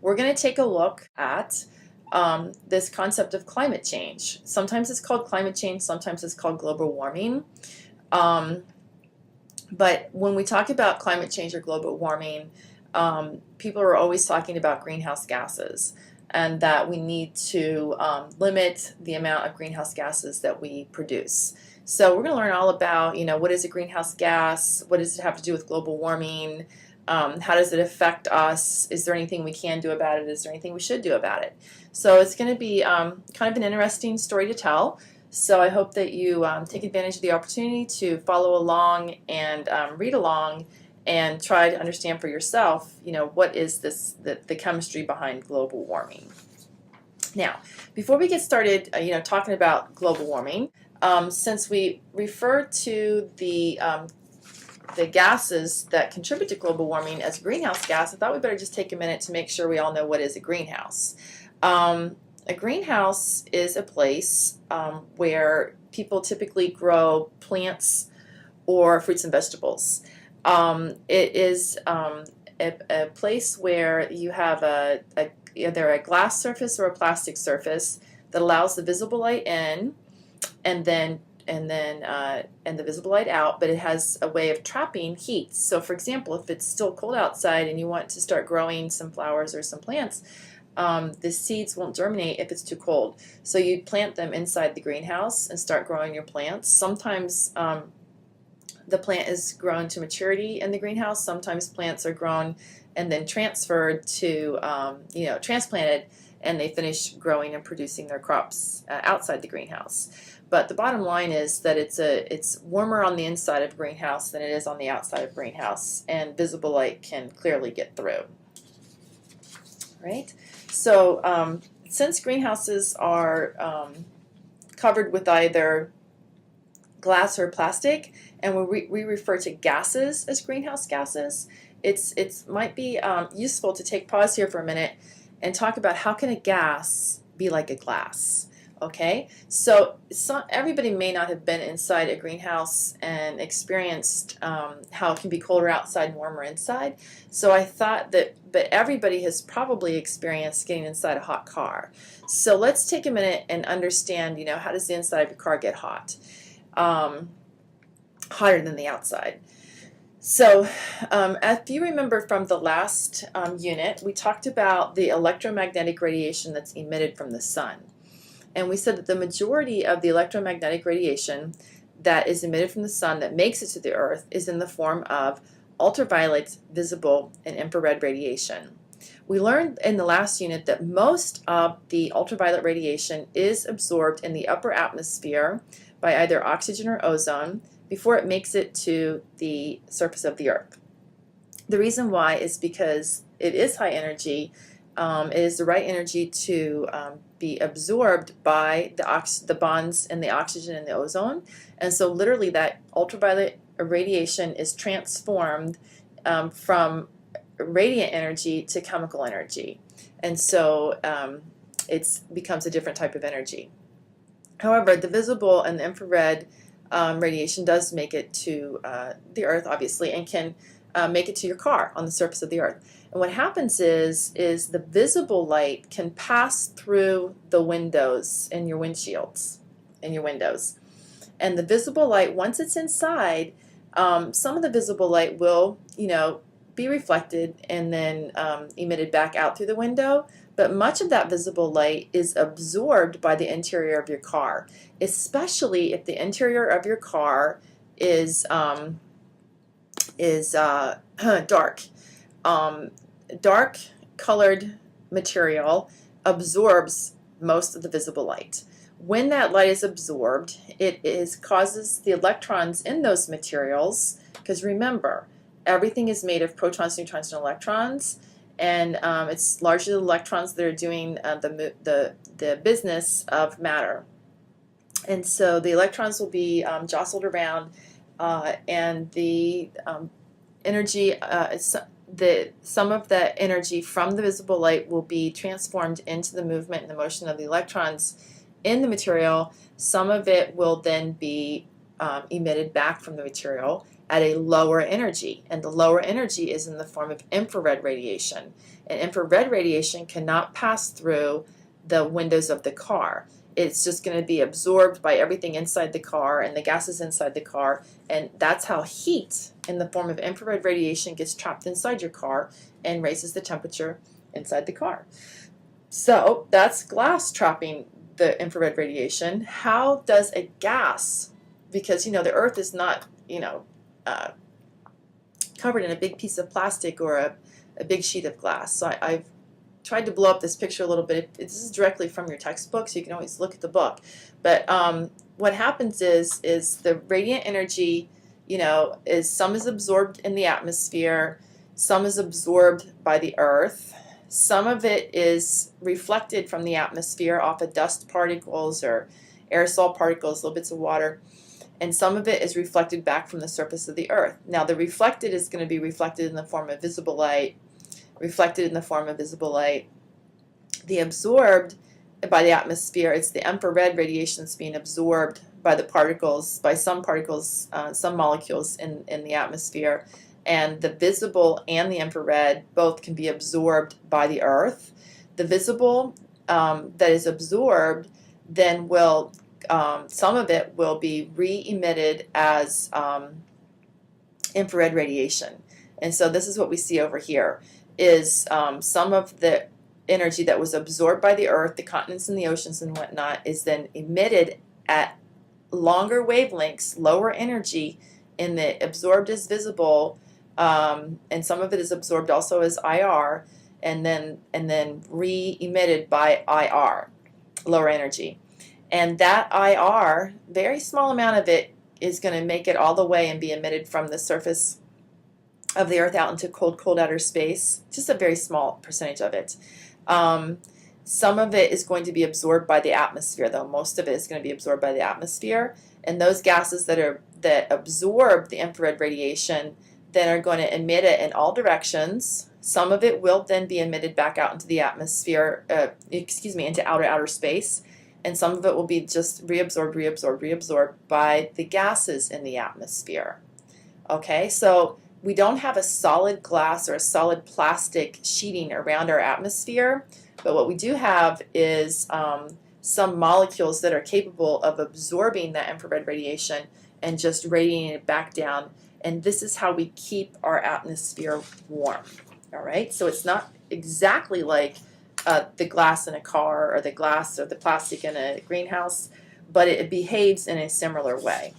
we're going to take a look at this concept of climate change. Sometimes it's called climate change, sometimes it's called global warming. But when we talk about climate change or global warming, people are always talking about greenhouse gases, and that we need to limit the amount of greenhouse gases that we produce. So we're going to learn all about, what is a greenhouse gas? What does it have to do with global warming? How does it affect us? Is there anything we can do about it? Is there anything we should do about it? So it's going to be kind of an interesting story to tell. So I hope that you take advantage of the opportunity to follow along and read along and try to understand for yourself, what is the chemistry behind global warming. Now, before we get started, talking about global warming, since we refer to the gases that contribute to global warming as greenhouse gas, I thought we better just take a minute to make sure we all know what is a greenhouse. A greenhouse is a place where people typically grow plants or fruits and vegetables. It is a place where you have either a glass surface or a plastic surface that allows the visible light in and the visible light out, but it has a way of trapping heat. So for example, if it's still cold outside and you want to start growing some flowers or some plants, the seeds won't germinate if it's too cold. So you plant them inside the greenhouse and start growing your plants. Sometimes the plant is grown to maturity in the greenhouse. Sometimes plants are grown and then transferred to, transplanted, and they finish growing and producing their crops outside the greenhouse. But the bottom line is that it's warmer on the inside of a greenhouse than it is on the outside of a greenhouse, and visible light can clearly get through. Right? So since greenhouses are covered with either glass or plastic, and we refer to gases as greenhouse gases, it might be useful to take pause here for a minute and talk about how can a gas be like a glass. Okay, so everybody may not have been inside a greenhouse and experienced how it can be colder outside and warmer inside. So I thought but everybody has probably experienced getting inside a hot car. So let's take a minute and understand, how does the inside of your car get hot? Hotter than the outside. So if you remember from the last unit, we talked about the electromagnetic radiation that's emitted from the sun. And we said that the majority of the electromagnetic radiation that is emitted from the sun that makes it to the earth is in the form of ultraviolet, visible, and infrared radiation. We learned in the last unit that most of the ultraviolet radiation is absorbed in the upper atmosphere by either oxygen or ozone before it makes it to the surface of the earth. The reason why is because it is high energy. It is the right energy to be absorbed by the bonds in the oxygen and the ozone, and so literally that ultraviolet radiation is transformed from radiant energy to chemical energy, and so it becomes a different type of energy. However, the visible and the infrared radiation does make it to the earth, obviously, and can make it to your car on the surface of the earth. And what happens is the visible light can pass through the windows in your windshields, in your windows. And the visible light, once it's inside, some of the visible light will, be reflected and then emitted back out through the window. But much of that visible light is absorbed by the interior of your car, especially if the interior of your car is dark. Dark colored material absorbs most of the visible light. When that light is absorbed, causes the electrons in those materials, because remember, everything is made of protons, neutrons, and electrons, and it's largely the electrons that are doing the business of matter. And so the electrons will be jostled around, and the energy, some of the energy from the visible light will be transformed into the movement and the motion of the electrons in the material. Some of it will then be emitted back from the material at a lower energy, and the lower energy is in the form of infrared radiation. And infrared radiation cannot pass through the windows of the car. It's just going to be absorbed by everything inside the car and the gases inside the car, and that's how heat in the form of infrared radiation gets trapped inside your car and raises the temperature inside the car. So that's glass trapping the infrared radiation. How does a gas, because the earth is not covered in a big piece of plastic or a big sheet of glass. So I've tried to blow up this picture a little bit. This is directly from your textbook, so you can always look at the book. But what happens is the radiant energy, some is absorbed in the atmosphere, some is absorbed by the earth, some of it is reflected from the atmosphere off of dust particles or aerosol particles, little bits of water, and some of it is reflected back from the surface of the earth. Now the reflected is going to be reflected in the form of visible light, reflected in the form of visible light. The absorbed by the atmosphere, it's the infrared radiation that's being absorbed by the particles, by some particles, some molecules in the atmosphere. And the visible and the infrared both can be absorbed by the earth. The visible that is absorbed then will, some of it will be re-emitted as infrared radiation. And so this is what we see over here, is some of the energy that was absorbed by the earth, the continents and the oceans and whatnot, is then emitted at longer wavelengths, lower energy, and the absorbed is visible, and some of it is absorbed also as IR, and then re-emitted by IR, lower energy. And that IR, very small amount of it is going to make it all the way and be emitted from the surface of the earth out into cold outer space, just a very small percentage of it. Some of it is going to be absorbed by the atmosphere, though. Most of it is going to be absorbed by the atmosphere, and those gases that absorb the infrared radiation then are going to emit it in all directions. Some of it will then be emitted back out into the atmosphere, into outer space, and some of it will be just reabsorbed by the gases in the atmosphere. Okay, so we don't have a solid glass or a solid plastic sheeting around our atmosphere, but what we do have is some molecules that are capable of absorbing that infrared radiation and just radiating it back down, and this is how we keep our atmosphere warm. All right, so it's not exactly like the glass in a car or the glass or the plastic in a greenhouse, but it behaves in a similar way.